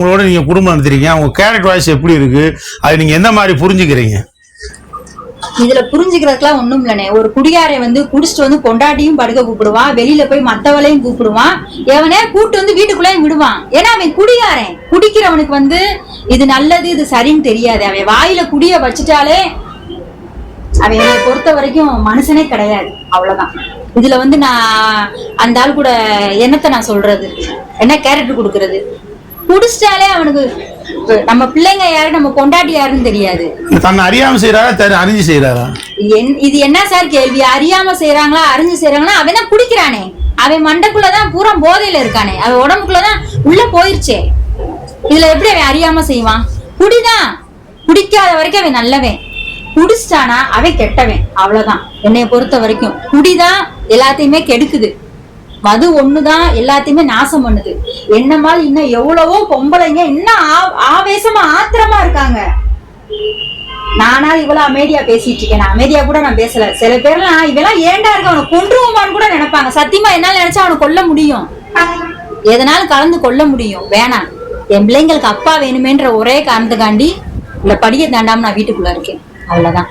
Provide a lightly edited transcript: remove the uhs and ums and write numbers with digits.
உங்களோட நீங்க குடும்பம் நடத்துறீங்க, அவங்க கேரக்டர் வாய்ஸ் எப்படி இருக்கு, அது நீங்க எந்த மாதிரி புரிஞ்சுக்கிறீங்க? இதுல புரிஞ்சுக்கிறதுக்குலாம் ஒண்ணும் இல்லனே. ஒரு குடியாரை குடிச்சிட்டு பொண்டாட்டியும் படுக்க கூப்பிடுவான், வெளியில போய் மத்தவளையும் கூப்பிடுவான், எவனே கூட்டு வீட்டுக்குள்ளேயும் விடுவான். ஏன்னா அவன் குடியாரன். குடிக்கிறவனுக்கு இது நல்லது இது சரின்னு தெரியாது. அவன் வாயில குடிய வச்சுட்டாலே அவன் பொறுத்த வரைக்கும் மனுஷனே கிடையாது. அவ்வளவுதான். இதுல நான் அந்த ஆள் கூட என்னத்தை நான் சொல்றது, என்ன கேரக்டர் கொடுக்கறது? குடிச்சிட்டாலே அவனுக்கு நம்ம பிள்ளைங்க யாரு நம்ம கொண்டாட்டி யாருன்னு தெரியாது. தன்னை அறியாம செய்யறாரா அறிஞ்சு செய்யறாரா? இது என்ன சார் கேள்வி? அறியாம செய்யறாங்களா அறிஞ்சு செய்யறாங்களா? அவன் தான் குடிக்கிறானே, அவன் மண்டைக்குள்ளதான் பூரா போதையில இருக்கானே, அவன் உடம்புக்குள்ளதான் உள்ள போயிருச்சே. இதுல எப்படி அவன் அறியாம செய்வான்? குடிதான். குடிக்காத வரைக்கும் அவன் நல்லவன், குடிச்சிட்டானா அவன் கெட்டவன். அவ்வளவுதான். என்னைய பொறுத்த வரைக்கும் குடிதான் எல்லாத்தையுமே கெடுக்குது. மது ஒண்ணுதான் எல்லாத்தையுமே நாசம் பண்ணுது. என்னமால் இன்னும் எவ்வளவோ பொம்பளைங்க இன்னும் ஆவேசமா ஆத்திரமா இருக்காங்க. நானா இவ்வளவு அமைதியா பேசிட்டு இருக்கேன்? அமைதியா கூட நான் பேசல. சில பேர்லாம் இவெல்லாம் ஏண்டா இருக்க அவனை கொன்றுவோமான்னு கூட நினைப்பாங்க. சத்தியமா என்னால நினைச்சா அவனை கொல்ல முடியும், எதனாலும் கலந்து கொல்ல முடியும். வேணாம், என் பிள்ளைங்களுக்கு அப்பா வேணுமேன்ற ஒரே காரணத்துக்காண்டி இந்த படியை தாண்டாம நான் வீட்டுக்குள்ள இருக்கேன். அவ்வளவுதான்.